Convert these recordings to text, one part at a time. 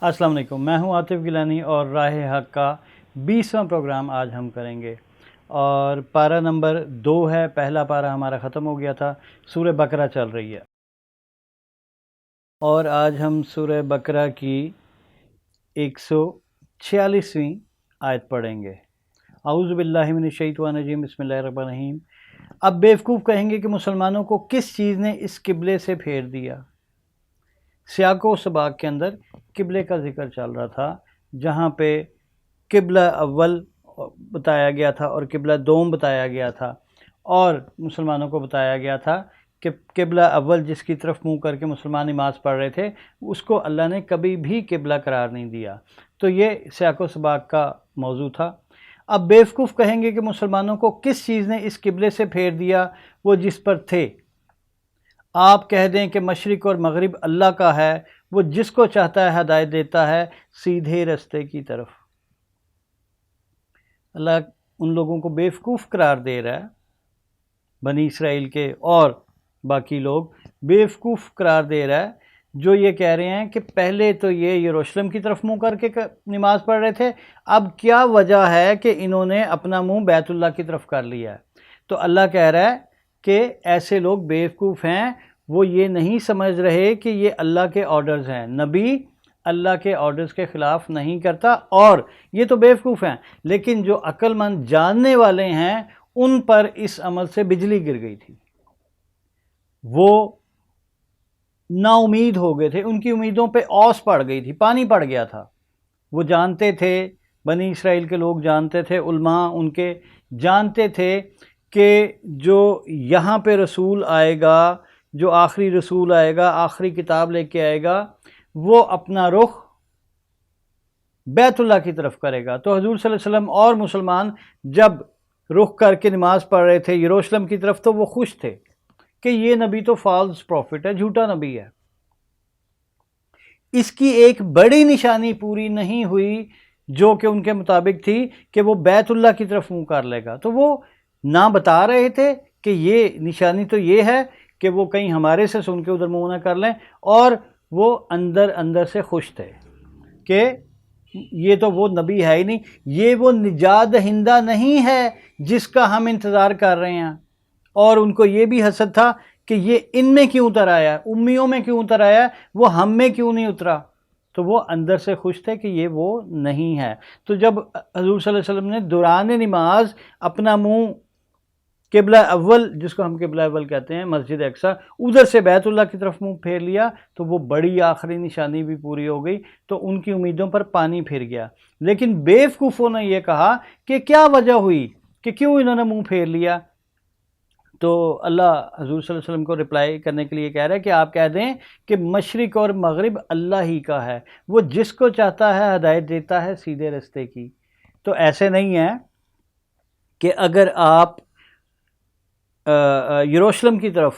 السلام علیکم، میں ہوں عاطف گیلانی اور راہ حق کا 20واں پروگرام آج ہم کریں گے، اور پارہ نمبر 2 ہے۔ پہلا پارہ ہمارا ختم ہو گیا تھا، سورہ بقرہ چل رہی ہے اور آج ہم سورہ بقرہ کی 146ویں آیت پڑھیں گے۔ اعوذ باللہ من الشیطان الرجیم، بسم اللہ الرحمن الرحیم۔ اب بیوقوف کہیں گے کہ مسلمانوں کو کس چیز نے اس قبلے سے پھیر دیا؟ سیاق و سباق کے اندر قبلے کا ذکر چل رہا تھا، جہاں پہ قبلہ اول بتایا گیا تھا اور قبلہ دوم بتایا گیا تھا، اور مسلمانوں کو بتایا گیا تھا کہ قبلہ اول جس کی طرف منہ کر کے مسلمان نماز پڑھ رہے تھے اس کو اللہ نے کبھی بھی قبلہ قرار نہیں دیا۔ تو یہ سیاق و سباق کا موضوع تھا۔ اب بیوقوف کہیں گے کہ مسلمانوں کو کس چیز نے اس قبلے سے پھیر دیا وہ جس پر تھے؟ آپ کہہ دیں کہ مشرق اور مغرب اللہ کا ہے، وہ جس کو چاہتا ہے ہدایت دیتا ہے سیدھے رستے کی طرف۔ اللہ ان لوگوں کو بیوقوف قرار دے رہا ہے، بنی اسرائیل کے اور باقی لوگ بیوقوف قرار دے رہا ہے، جو یہ کہہ رہے ہیں کہ پہلے تو یہ یروشلم کی طرف منہ کر کے نماز پڑھ رہے تھے، اب کیا وجہ ہے کہ انہوں نے اپنا منہ بیت اللہ کی طرف کر لیا ہے؟ تو اللہ کہہ رہا ہے کہ ایسے لوگ بیوقوف ہیں، وہ یہ نہیں سمجھ رہے کہ یہ اللہ کے آرڈرز ہیں۔ نبی اللہ کے آرڈرز کے خلاف نہیں کرتا، اور یہ تو بیوقوف ہیں، لیکن جو عقل مند جاننے والے ہیں ان پر اس عمل سے بجلی گر گئی تھی، وہ نا امید ہو گئے تھے، ان کی امیدوں پہ اوس پڑ گئی تھی، پانی پڑ گیا تھا۔ وہ جانتے تھے، بنی اسرائیل کے لوگ جانتے تھے، علماء ان کے جانتے تھے کہ جو یہاں پہ رسول آئے گا، جو آخری رسول آئے گا، آخری کتاب لے کے آئے گا، وہ اپنا رخ بیت اللہ کی طرف کرے گا۔ تو حضور صلی اللہ علیہ وسلم اور مسلمان جب رخ کر کے نماز پڑھ رہے تھے یروشلم کی طرف، تو وہ خوش تھے کہ یہ نبی تو فالس پروفٹ ہے، جھوٹا نبی ہے۔ اس کی ایک بڑی نشانی پوری نہیں ہوئی جو کہ ان کے مطابق تھی کہ وہ بیت اللہ کی طرف منہ کر لے گا۔ تو وہ نہ بتا رہے تھے کہ یہ نشانی تو یہ ہے کہ وہ کہیں ہمارے سے سن کے ادھر منہ نہ کر لیں، اور وہ اندر اندر سے خوش تھے کہ یہ تو وہ نبی ہے ہی نہیں، یہ وہ نجات دہندہ نہیں ہے جس کا ہم انتظار کر رہے ہیں۔ اور ان کو یہ بھی حسد تھا کہ یہ ان میں کیوں اتر آیا، امیوں میں کیوں اتر آیا، وہ ہم میں کیوں نہیں اترا۔ تو وہ اندر سے خوش تھے کہ یہ وہ نہیں ہے۔ تو جب حضور صلی اللہ علیہ وسلم نے دوران نماز اپنا منہ قبلہ اول، جس کو ہم قبلہ اول کہتے ہیں، مسجد اقصی، ادھر سے بیت اللہ کی طرف منہ پھیر لیا، تو وہ بڑی آخری نشانی بھی پوری ہو گئی، تو ان کی امیدوں پر پانی پھر گیا۔ لیکن بیوقوفوں نے یہ کہا کہ کیا وجہ ہوئی کہ کیوں انہوں نے منہ پھیر لیا؟ تو اللہ حضور صلی اللہ علیہ وسلم کو رپلائی کرنے کے لیے کہہ رہا ہے کہ آپ کہہ دیں کہ مشرق اور مغرب اللہ ہی کا ہے، وہ جس کو چاہتا ہے ہدایت دیتا ہے سیدھے رستے کی۔ تو ایسے نہیں ہے کہ اگر آپ یروشلم کی طرف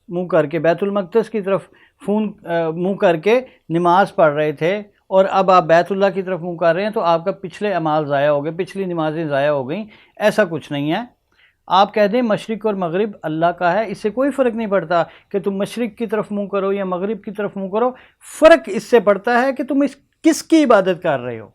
منہ کر کے، بیت المقدس کی طرف منہ کر کے نماز پڑھ رہے تھے، اور اب آپ بیت اللہ کی طرف منہ کر رہے ہیں، تو آپ کا پچھلے اعمال ضائع ہو گئے، پچھلی نمازیں ضائع ہو گئیں۔ ایسا کچھ نہیں ہے۔ آپ کہہ دیں مشرق اور مغرب اللہ کا ہے، اس سے کوئی فرق نہیں پڑتا کہ تم مشرق کی طرف منہ کرو یا مغرب کی طرف منہ کرو۔ فرق اس سے پڑتا ہے کہ تم کس کی عبادت کر رہے ہو۔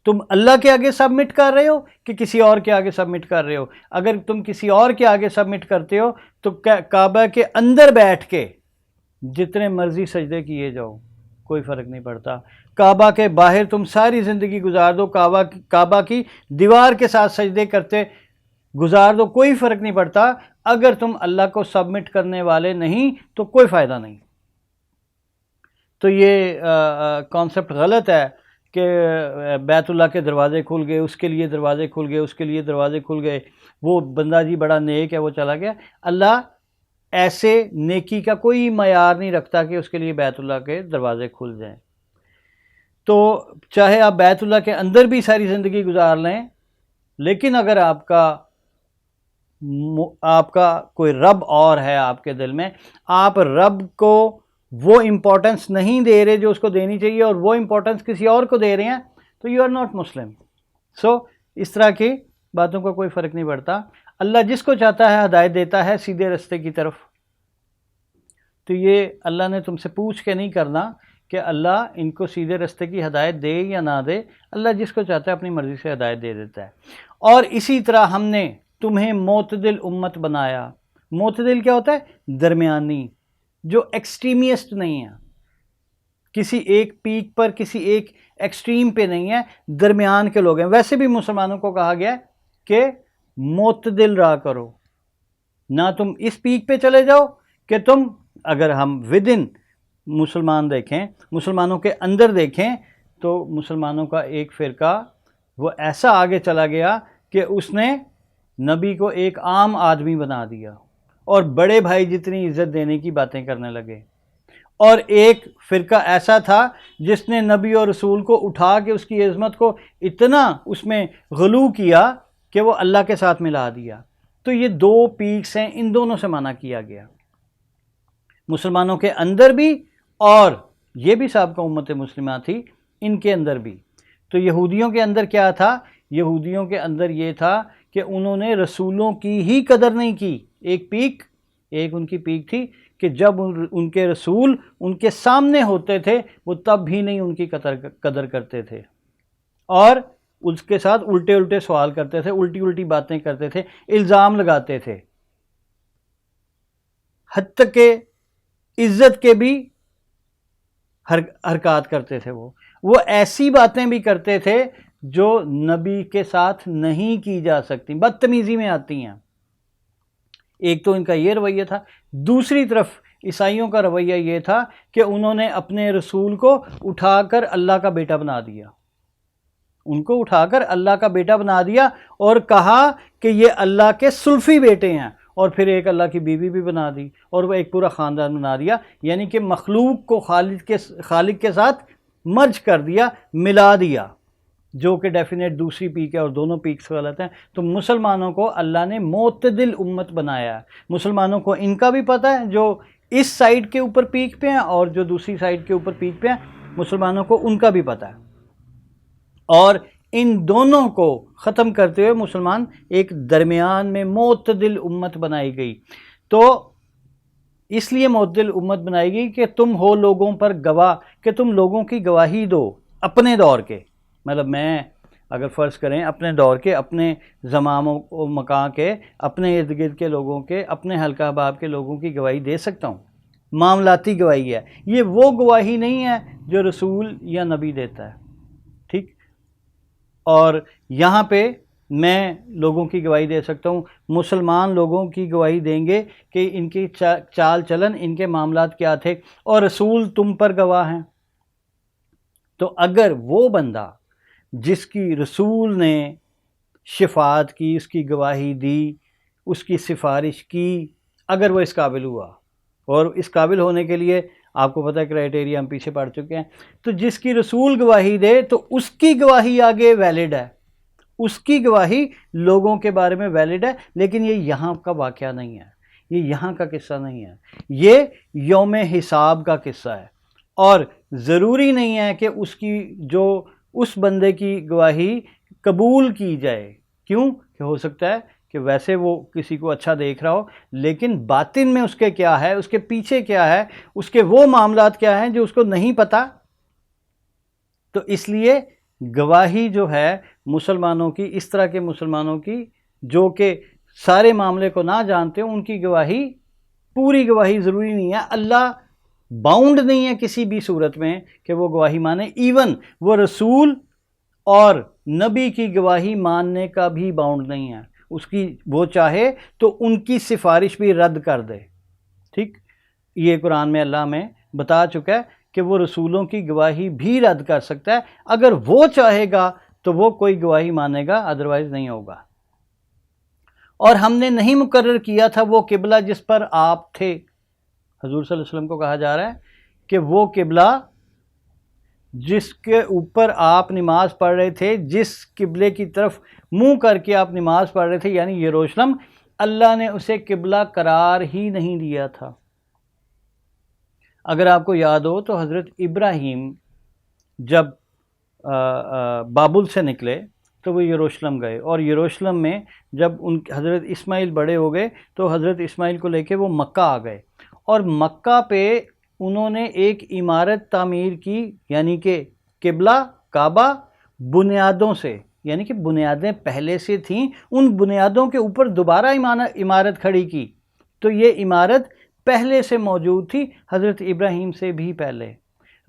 تم اللہ کے آگے سبمٹ کر رہے ہو کہ کسی اور کے آگے سبمٹ کر رہے ہو؟ اگر تم کسی اور کے آگے سبمٹ کرتے ہو تو کعبہ کے اندر بیٹھ کے جتنے مرضی سجدے کیے جاؤ، کوئی فرق نہیں پڑتا۔ کعبہ کے باہر تم ساری زندگی گزار دو، کعبہ کی دیوار کے ساتھ سجدے کرتے گزار دو، کوئی فرق نہیں پڑتا۔ اگر تم اللہ کو سبمٹ کرنے والے نہیں تو کوئی فائدہ نہیں۔ تو یہ کانسیپٹ غلط ہے کہ بیت اللہ کے دروازے کھل گئے، اس کے لیے دروازے کھل گئے، اس کے لیے دروازے کھل گئے، وہ بندہ جی بڑا نیک ہے وہ چلا گیا۔ اللہ ایسے نیکی کا کوئی معیار نہیں رکھتا کہ اس کے لیے بیت اللہ کے دروازے کھل جائیں۔ تو چاہے آپ بیت اللہ کے اندر بھی ساری زندگی گزار لیں، لیکن اگر آپ کا کوئی رب اور ہے آپ کے دل میں، آپ رب کو وہ امپورٹنس نہیں دے رہے جو اس کو دینی چاہیے، اور وہ امپورٹنس کسی اور کو دے رہے ہیں، تو یو آر ناٹ مسلم۔ سو اس طرح کی باتوں کا کوئی فرق نہیں پڑتا۔ اللہ جس کو چاہتا ہے ہدایت دیتا ہے سیدھے رستے کی طرف۔ تو یہ اللہ نے تم سے پوچھ کے نہیں کرنا کہ اللہ ان کو سیدھے رستے کی ہدایت دے یا نہ دے، اللہ جس کو چاہتا ہے اپنی مرضی سے ہدایت دے دیتا ہے۔ اور اسی طرح ہم نے تمہیں معتدل امت بنایا۔ معتدل کیا ہوتا ہے؟ درمیانی، جو ایکسٹریمسٹ نہیں ہے، کسی ایک پیک پر، کسی ایک ایکسٹریم پہ نہیں ہے، درمیان کے لوگ ہیں۔ ویسے بھی مسلمانوں کو کہا گیا ہے کہ معتدل رہا کرو، نہ تم اس پیک پہ چلے جاؤ کہ تم، اگر ہم ودن مسلمان دیکھیں، مسلمانوں کے اندر دیکھیں، تو مسلمانوں کا ایک فرقہ وہ ایسا آگے چلا گیا کہ اس نے نبی کو ایک عام آدمی بنا دیا اور بڑے بھائی جتنی عزت دینے کی باتیں کرنے لگے، اور ایک فرقہ ایسا تھا جس نے نبی اور رسول کو اٹھا کے اس کی عظمت کو اتنا اس میں غلو کیا کہ وہ اللہ کے ساتھ ملا دیا۔ تو یہ دو پیکس ہیں، ان دونوں سے منع کیا گیا، مسلمانوں کے اندر بھی، اور یہ بھی سابقہ امت مسلمہ تھی ان کے اندر بھی۔ تو یہودیوں کے اندر کیا تھا؟ یہودیوں کے اندر یہ تھا کہ انہوں نے رسولوں کی ہی قدر نہیں کی۔ ایک ان کی پیک تھی کہ جب ان کے رسول ان کے سامنے ہوتے تھے وہ تب بھی نہیں ان کی قدر کرتے تھے، اور اس کے ساتھ الٹے الٹے سوال کرتے تھے، الٹی الٹی باتیں کرتے تھے، الزام لگاتے تھے، حتیٰ کہ عزت کے بھی حرکات کرتے تھے۔ وہ ایسی باتیں بھی کرتے تھے جو نبی کے ساتھ نہیں کی جا سکتی، بدتمیزی میں آتی ہیں۔ ایک تو ان کا یہ رویہ تھا، دوسری طرف عیسائیوں کا رویہ یہ تھا کہ انہوں نے اپنے رسول کو اٹھا کر اللہ کا بیٹا بنا دیا، ان کو اٹھا کر اللہ کا بیٹا بنا دیا اور کہا کہ یہ اللہ کے سلفی بیٹے ہیں، اور پھر ایک اللہ کی بیوی بھی بنا دی، اور وہ ایک پورا خاندان بنا دیا، یعنی کہ مخلوق کو خالق کے ساتھ مرج کر دیا، ملا دیا، جو کہ ڈیفینیٹ دوسری پیک ہے، اور دونوں پیکس غلط ہیں۔ تو مسلمانوں کو اللہ نے معتدل امت بنایا ہے۔ مسلمانوں کو ان کا بھی پتہ ہے جو اس سائیڈ کے اوپر پیک پہ ہیں، اور جو دوسری سائیڈ کے اوپر پیک پہ ہیں، مسلمانوں کو ان کا بھی پتہ ہے، اور ان دونوں کو ختم کرتے ہوئے مسلمان ایک درمیان میں معتدل امت بنائی گئی۔ تو اس لیے معتدل امت بنائی گئی کہ تم ہو لوگوں پر گواہ، کہ تم لوگوں کی گواہی دو اپنے دور کے، مطلب میں اگر فرض کریں اپنے دور کے، اپنے زمان و مکان کے، اپنے ارد گرد کے لوگوں کے، اپنے حلقہ احباب کے لوگوں کی گواہی دے سکتا ہوں، معاملاتی گواہی ہے یہ، وہ گواہی نہیں ہے جو رسول یا نبی دیتا ہے، ٹھیک۔ اور یہاں پہ میں لوگوں کی گواہی دے سکتا ہوں، مسلمان لوگوں کی گواہی دیں گے کہ ان کی چال چلن، ان کے معاملات کیا تھے، اور رسول تم پر گواہ ہیں۔ تو اگر وہ بندہ جس کی رسول نے شفاعت کی، اس کی گواہی دی، اس کی سفارش کی، اگر وہ اس قابل ہوا، اور اس قابل ہونے کے لیے آپ کو پتہ ہے کرائٹیریا ہم پیچھے پڑھ چکے ہیں، تو جس کی رسول گواہی دے تو اس کی گواہی آگے ویلڈ ہے، اس کی گواہی لوگوں کے بارے میں ویلڈ ہے، لیکن یہ یہاں کا واقعہ نہیں ہے، یہ یہاں کا قصہ نہیں ہے، یہ یوم حساب کا قصہ ہے، اور ضروری نہیں ہے کہ اس کی جو اس بندے کی گواہی قبول کی جائے، کیوں کہ ہو سکتا ہے کہ ویسے وہ کسی کو اچھا دیکھ رہا ہو، لیکن باطن میں اس کے کیا ہے، اس کے پیچھے کیا ہے، اس کے وہ معاملات کیا ہیں جو اس کو نہیں پتہ۔ تو اس لیے گواہی جو ہے مسلمانوں کی، اس طرح کے مسلمانوں کی جو کہ سارے معاملے کو نہ جانتے ان کی گواہی، پوری گواہی ضروری نہیں ہے، اللہ باؤنڈ نہیں ہے کسی بھی صورت میں کہ وہ گواہی مانے، ایون وہ رسول اور نبی کی گواہی ماننے کا بھی باؤنڈ نہیں ہے، اس کی وہ چاہے تو ان کی سفارش بھی رد کر دے، ٹھیک۔ یہ قرآن میں اللہ ہمیں بتا چکا ہے کہ وہ رسولوں کی گواہی بھی رد کر سکتا ہے، اگر وہ چاہے گا تو وہ کوئی گواہی مانے گا، ادروائز نہیں ہوگا۔ اور ہم نے نہیں مقرر کیا تھا وہ قبلہ جس پر آپ تھے، حضور صلی اللہ علیہ وسلم کو کہا جا رہا ہے کہ وہ قبلہ جس کے اوپر آپ نماز پڑھ رہے تھے، جس قبلے کی طرف منہ کر کے آپ نماز پڑھ رہے تھے، یعنی یروشلم، اللہ نے اسے قبلہ قرار ہی نہیں دیا تھا۔ اگر آپ کو یاد ہو تو حضرت ابراہیم جب بابل سے نکلے تو وہ یروشلم گئے، اور یروشلم میں جب حضرت اسماعیل بڑے ہو گئے تو حضرت اسماعیل کو لے کے وہ مکہ آ گئے، اور مکہ پہ انہوں نے ایک عمارت تعمیر کی، یعنی کہ قبلہ کعبہ بنیادوں سے، یعنی کہ بنیادیں پہلے سے تھیں، ان بنیادوں کے اوپر دوبارہ عمارت کھڑی کی۔ تو یہ عمارت پہلے سے موجود تھی، حضرت ابراہیم سے بھی پہلے۔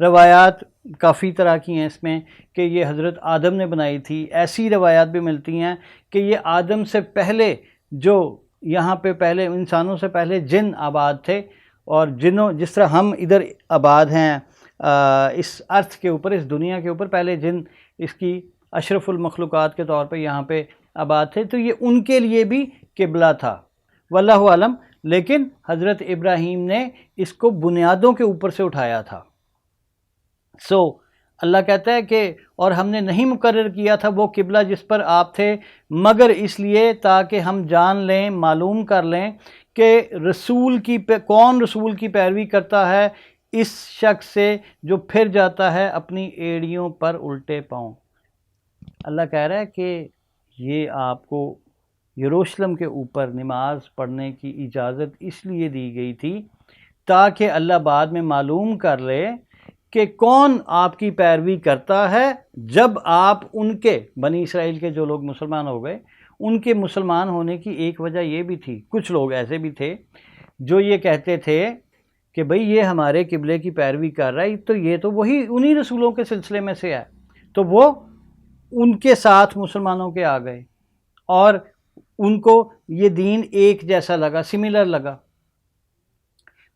روایات کافی طرح کی ہیں اس میں کہ یہ حضرت آدم نے بنائی تھی، ایسی روایات بھی ملتی ہیں کہ یہ آدم سے پہلے، جو یہاں پہ پہلے انسانوں سے پہلے جن آباد تھے، اور جنوں جس طرح ہم ادھر آباد ہیں اس ارتھ کے اوپر، اس دنیا کے اوپر، پہلے جن اس کی اشرف المخلوقات کے طور پہ یہاں پہ آباد تھے، تو یہ ان کے لیے بھی قبلہ تھا، واللہ عالم۔ لیکن حضرت ابراہیم نے اس کو بنیادوں کے اوپر سے اٹھایا تھا۔ اللہ کہتا ہے کہ اور ہم نے نہیں مقرر کیا تھا وہ قبلہ جس پر آپ تھے، مگر اس لیے تاکہ ہم جان لیں، معلوم کر لیں کہ کون رسول کی پیروی کرتا ہے اس شخص سے جو پھر جاتا ہے اپنی ایڑیوں پر الٹے پاؤں۔ اللہ کہہ رہا ہے کہ یہ آپ کو یروشلم کے اوپر نماز پڑھنے کی اجازت اس لیے دی گئی تھی تاکہ اللہ بعد میں معلوم کر لے کہ کون آپ کی پیروی کرتا ہے، جب آپ ان کے بنی اسرائیل کے جو لوگ مسلمان ہو گئے، ان کے مسلمان ہونے کی ایک وجہ یہ بھی تھی، کچھ لوگ ایسے بھی تھے جو یہ کہتے تھے کہ بھئی یہ ہمارے قبلے کی پیروی کر رہا ہے، تو یہ تو وہی انہی رسولوں کے سلسلے میں سے ہے، تو وہ ان کے ساتھ مسلمانوں کے آ گئے اور ان کو یہ دین ایک جیسا لگا، سملر لگا۔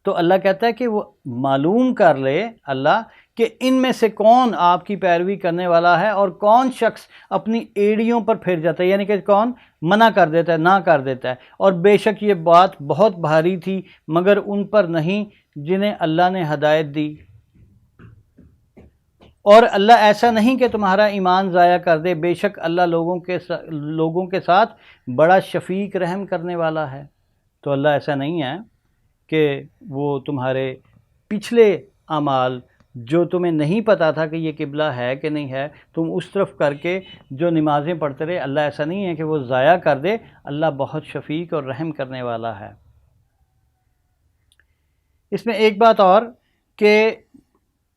تو اللہ کہتا ہے کہ وہ معلوم کر لے اللہ کہ ان میں سے کون آپ کی پیروی کرنے والا ہے اور کون شخص اپنی ایڑیوں پر پھر جاتا ہے، یعنی کہ کون منع کر دیتا ہے، نہ کر دیتا ہے۔ اور بے شک یہ بات بہت بھاری تھی مگر ان پر نہیں جنہیں اللہ نے ہدایت دی، اور اللہ ایسا نہیں کہ تمہارا ایمان ضائع کر دے، بے شک اللہ لوگوں کے ساتھ بڑا شفیق رحم کرنے والا ہے۔ تو اللہ ایسا نہیں ہے کہ وہ تمہارے پچھلے اعمال جو تمہیں نہیں پتا تھا کہ یہ قبلہ ہے کہ نہیں ہے، تم اس طرف کر کے جو نمازیں پڑھتے رہے، اللہ ایسا نہیں ہے کہ وہ ضائع کر دے، اللہ بہت شفیق اور رحم کرنے والا ہے۔ اس میں ایک بات اور کہ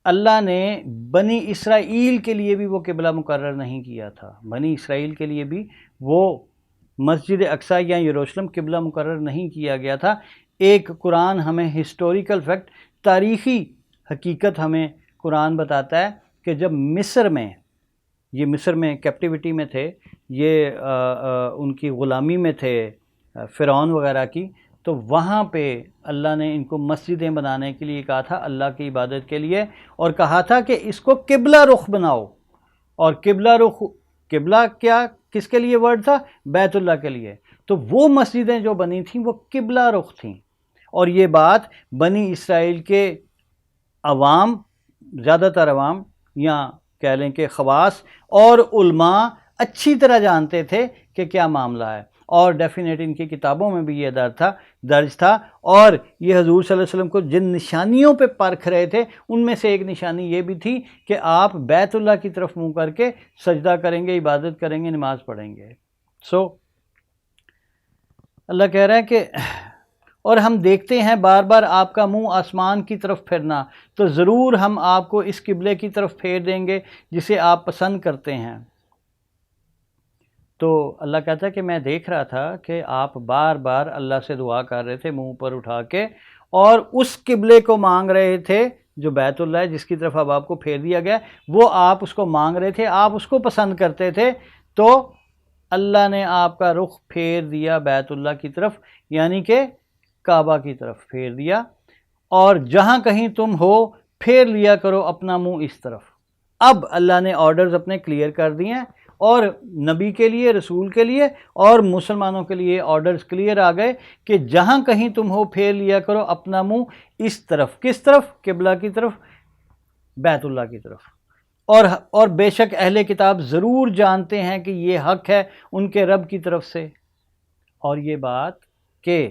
اللہ نے بنی اسرائیل کے لیے بھی وہ قبلہ مقرر نہیں کیا تھا، بنی اسرائیل کے لیے بھی وہ مسجد اقصی یا یروشلم قبلہ مقرر نہیں کیا گیا تھا۔ ایک قرآن ہمیں ہسٹوریکل فیکٹ، تاریخی حقیقت ہمیں قرآن بتاتا ہے کہ جب مصر میں کیپٹیوٹی میں تھے، یہ ان کی غلامی میں تھے فرعون وغیرہ کی، تو وہاں پہ اللہ نے ان کو مسجدیں بنانے کے لیے کہا تھا، اللہ کی عبادت کے لیے، اور کہا تھا کہ اس کو قبلہ رخ بناؤ۔ اور قبلہ کیا کس کے لیے ورڈ تھا؟ بیت اللہ کے لیے۔ تو وہ مسجدیں جو بنی تھیں وہ قبلہ رخ تھیں، اور یہ بات بنی اسرائیل کے عوام، زیادہ تر عوام یا کہہ لیں کہ خواص اور علماء اچھی طرح جانتے تھے کہ کیا معاملہ ہے، اور ڈیفینیٹ ان کی کتابوں میں بھی یہ درج تھا۔ اور یہ حضور صلی اللہ علیہ وسلم کو جن نشانیوں پہ پرکھ رہے تھے ان میں سے ایک نشانی یہ بھی تھی کہ آپ بیت اللہ کی طرف منہ کر کے سجدہ کریں گے، عبادت کریں گے، نماز پڑھیں گے۔ اللہ کہہ رہا ہے کہ اور ہم دیکھتے ہیں بار بار آپ کا منہ آسمان کی طرف پھرنا، تو ضرور ہم آپ کو اس قبلے کی طرف پھیر دیں گے جسے آپ پسند کرتے ہیں۔ تو اللہ کہتا ہے کہ میں دیکھ رہا تھا کہ آپ بار بار اللہ سے دعا کر رہے تھے منہ پر اٹھا کے، اور اس قبلے کو مانگ رہے تھے جو بیت اللہ ہے، جس کی طرف اب آپ کو پھیر دیا گیا، وہ آپ اس کو مانگ رہے تھے، آپ اس کو پسند کرتے تھے، تو اللہ نے آپ کا رخ پھیر دیا بیت اللہ کی طرف، یعنی کہ کعبہ کی طرف پھیر دیا، اور جہاں کہیں تم ہو پھیر لیا کرو اپنا منہ اس طرف۔ اب اللہ نے آرڈرز اپنے کلیئر کر دیے ہیں، اور نبی کے لیے، رسول کے لیے اور مسلمانوں کے لیے آرڈرز کلیئر آ گئے کہ جہاں کہیں تم ہو پھیر لیا کرو اپنا منہ اس طرف۔ کس طرف؟ قبلہ کی طرف، بیت اللہ کی طرف۔ اور بے شک اہل کتاب ضرور جانتے ہیں کہ یہ حق ہے ان کے رب کی طرف سے، اور یہ بات کہ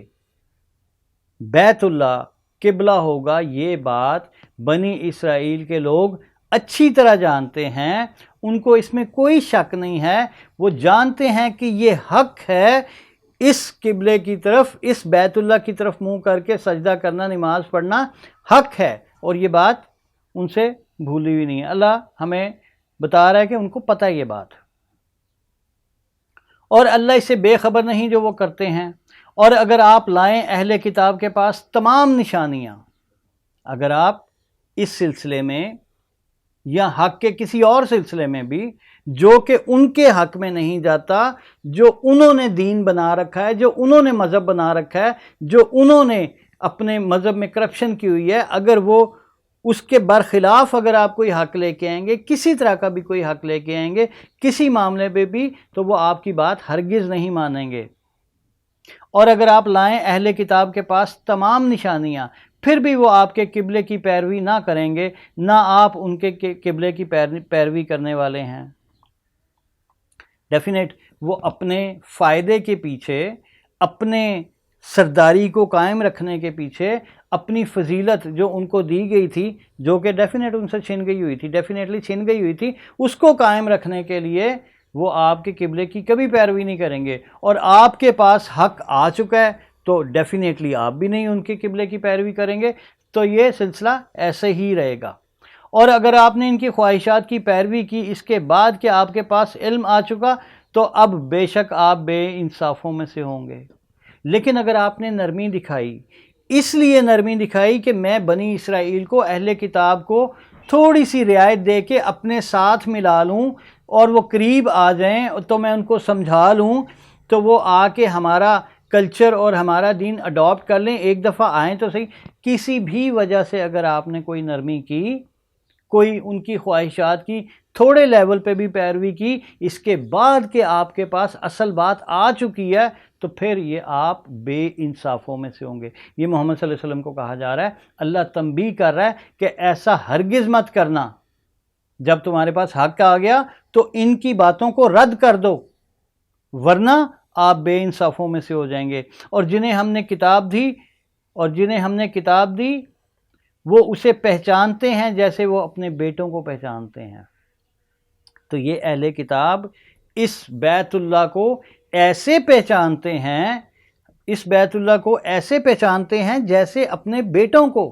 بیت اللہ قبلہ ہوگا، یہ بات بنی اسرائیل کے لوگ اچھی طرح جانتے ہیں، ان کو اس میں کوئی شک نہیں ہے، وہ جانتے ہیں کہ یہ حق ہے اس قبلے کی طرف، اس بیت اللہ کی طرف منہ کر کے سجدہ کرنا، نماز پڑھنا حق ہے، اور یہ بات ان سے بھولی ہوئی نہیں ہے. اللہ ہمیں بتا رہا ہے کہ ان کو پتہ ہے یہ بات، اور اللہ اس سے بے خبر نہیں جو وہ کرتے ہیں. اور اگر آپ لائیں اہل کتاب کے پاس تمام نشانیاں، اگر آپ اس سلسلے میں یا حق کے کسی اور سلسلے میں بھی جو کہ ان کے حق میں نہیں جاتا، جو انہوں نے دین بنا رکھا ہے، جو انہوں نے مذہب بنا رکھا ہے، جو انہوں نے اپنے مذہب میں کرپشن کی ہوئی ہے، اگر وہ اس کے برخلاف اگر آپ کوئی حق لے کے آئیں گے، کسی طرح کا بھی کوئی حق لے کے آئیں گے کسی معاملے پہ بھی، تو وہ آپ کی بات ہرگز نہیں مانیں گے. اور اگر آپ لائیں اہل کتاب کے پاس تمام نشانیاں، پھر بھی وہ آپ کے قبلے کی پیروی نہ کریں گے، نہ آپ ان کے قبلے کی پیروی کرنے والے ہیں. ڈیفینیٹ وہ اپنے فائدے کے پیچھے، اپنے سرداری کو قائم رکھنے کے پیچھے، اپنی فضیلت جو ان کو دی گئی تھی، جو کہ ڈیفینیٹ ان سے چھن گئی ہوئی تھی، ڈیفینیٹلی چھن گئی ہوئی تھی، اس کو قائم رکھنے کے لیے وہ آپ کے قبلے کی کبھی پیروی نہیں کریں گے. اور آپ کے پاس حق آ چکا ہے تو ڈیفینیٹلی آپ بھی نہیں ان کے قبلے کی پیروی کریں گے. تو یہ سلسلہ ایسے ہی رہے گا. اور اگر آپ نے ان کی خواہشات کی پیروی کی اس کے بعد کہ آپ کے پاس علم آ چکا، تو اب بے شک آپ بے انصافوں میں سے ہوں گے. لیکن اگر آپ نے نرمی دکھائی، اس لیے نرمی دکھائی کہ میں بنی اسرائیل کو، اہل کتاب کو تھوڑی سی رعایت دے کے اپنے ساتھ ملا لوں اور وہ قریب آ جائیں تو میں ان کو سمجھا لوں، تو وہ آ کے ہمارا کلچر اور ہمارا دین اڈاپٹ کر لیں، ایک دفعہ آئیں تو صحیح. کسی بھی وجہ سے اگر آپ نے کوئی نرمی کی، کوئی ان کی خواہشات کی تھوڑے لیول پہ بھی پیروی کی، اس کے بعد کہ آپ کے پاس اصل بات آ چکی ہے، تو پھر یہ آپ بے انصافوں میں سے ہوں گے. یہ محمد صلی اللہ علیہ وسلم کو کہا جا رہا ہے. اللہ تنبیہ کر رہا ہے کہ ایسا ہرگز مت کرنا. جب تمہارے پاس حق آ گیا تو ان کی باتوں کو رد کر دو، ورنہ آپ بے انصافوں میں سے ہو جائیں گے. اور جنہیں ہم نے کتاب دی وہ اسے پہچانتے ہیں جیسے وہ اپنے بیٹوں کو پہچانتے ہیں. تو یہ اہل کتاب اس بیت اللہ کو ایسے پہچانتے ہیں، اس بیت اللہ کو ایسے پہچانتے ہیں جیسے اپنے بیٹوں کو.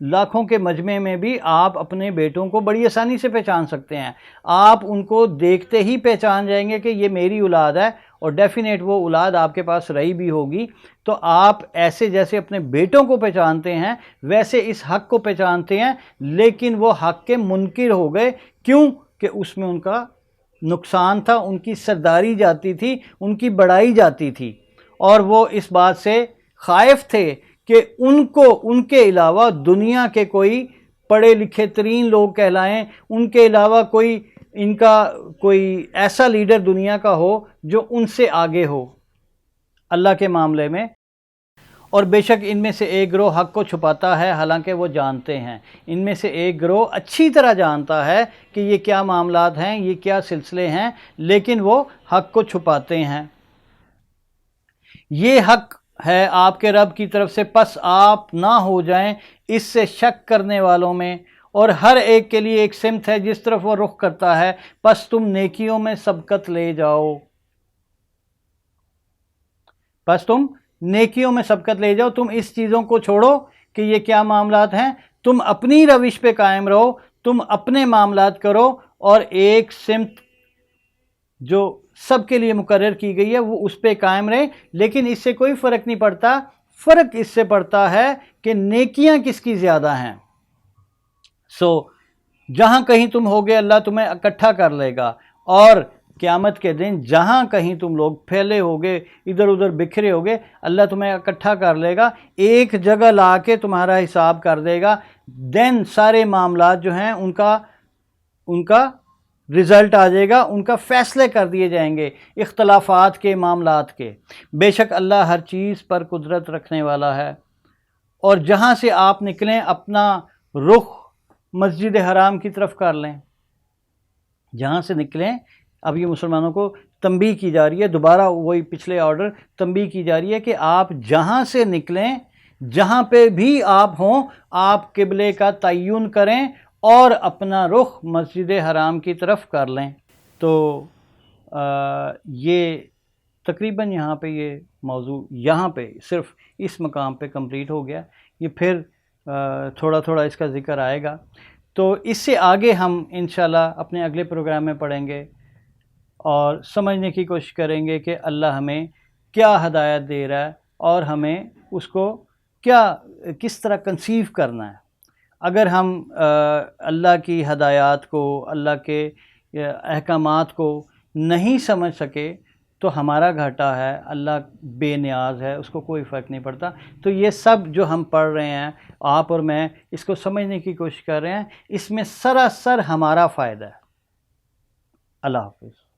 لاکھوں کے مجمع میں بھی آپ اپنے بیٹوں کو بڑی آسانی سے پہچان سکتے ہیں. آپ ان کو دیکھتے ہی پہچان جائیں گے کہ یہ میری اولاد ہے، اور ڈیفینیٹ وہ اولاد آپ کے پاس رہی بھی ہوگی. تو آپ ایسے جیسے اپنے بیٹوں کو پہچانتے ہیں ویسے اس حق کو پہچانتے ہیں. لیکن وہ حق کے منکر ہو گئے. کیوں؟ کہ اس میں ان کا نقصان تھا، ان کی سرداری جاتی تھی، ان کی بڑائی جاتی تھی، اور وہ اس بات سے خائف تھے کہ ان کو ان کے علاوہ دنیا کے کوئی پڑھے لکھے ترین لوگ کہلائیں، ان کے علاوہ ان کا کوئی ایسا لیڈر دنیا کا ہو جو ان سے آگے ہو اللہ کے معاملے میں. اور بے شک ان میں سے ایک گروہ حق کو چھپاتا ہے، حالانکہ وہ جانتے ہیں. ان میں سے ایک گروہ اچھی طرح جانتا ہے کہ یہ کیا معاملات ہیں، یہ کیا سلسلے ہیں، لیکن وہ حق کو چھپاتے ہیں. یہ حق ہے آپ کے رب کی طرف سے، پس آپ نہ ہو جائیں اس سے شک کرنے والوں میں. اور ہر ایک کے لیے ایک سمت ہے جس طرف وہ رخ کرتا ہے، پس تم نیکیوں میں سبقت لے جاؤ. تم اس چیزوں کو چھوڑو کہ یہ کیا معاملات ہیں، تم اپنی روش پہ قائم رہو، تم اپنے معاملات کرو، اور ایک سمت جو سب کے لیے مقرر کی گئی ہے وہ اس پہ قائم رہے. لیکن اس سے کوئی فرق نہیں پڑتا. فرق اس سے پڑتا ہے کہ نیکیاں کس کی زیادہ ہیں. جہاں کہیں تم ہوگے اللہ تمہیں اکٹھا کر لے گا، اور قیامت کے دن جہاں کہیں تم لوگ پھیلے ہوگے، ادھر ادھر بکھرے ہوگے، اللہ تمہیں اکٹھا کر لے گا، ایک جگہ لا کے تمہارا حساب کر دے گا. دین سارے معاملات جو ہیں ان کا رزلٹ آ جائے گا، ان کا فیصلے کر دیے جائیں گے اختلافات کے معاملات کے. بے شک اللہ ہر چیز پر قدرت رکھنے والا ہے. اور جہاں سے آپ نکلیں اپنا رخ مسجد حرام کی طرف کر لیں. جہاں سے نکلیں، اب یہ مسلمانوں کو تنبیہ کی جا رہی ہے، دوبارہ وہی پچھلے آرڈر تنبیہ کی جا رہی ہے کہ آپ جہاں سے نکلیں، جہاں پہ بھی آپ ہوں، آپ قبلے کا تعین کریں اور اپنا رخ مسجد حرام کی طرف کر لیں. تو یہ تقریباً یہاں پہ یہ موضوع یہاں پہ صرف اس مقام پہ کمپلیٹ ہو گیا. یہ پھر تھوڑا تھوڑا اس کا ذکر آئے گا، تو اس سے آگے ہم انشاءاللہ اپنے اگلے پروگرام میں پڑھیں گے اور سمجھنے کی کوشش کریں گے کہ اللہ ہمیں کیا ہدایت دے رہا ہے اور ہمیں اس کو کس طرح کنسیو کرنا ہے۔ اگر ہم اللہ کی ہدایات کو، اللہ کے احکامات کو نہیں سمجھ سکے تو ہمارا گھاٹا ہے، اللہ بے نیاز ہے، اس کو کوئی فرق نہیں پڑتا۔ تو یہ سب جو ہم پڑھ رہے ہیں، آپ اور میں اس کو سمجھنے کی کوشش کر رہے ہیں، اس میں سراسر ہمارا فائدہ ہے۔ اللہ حافظ۔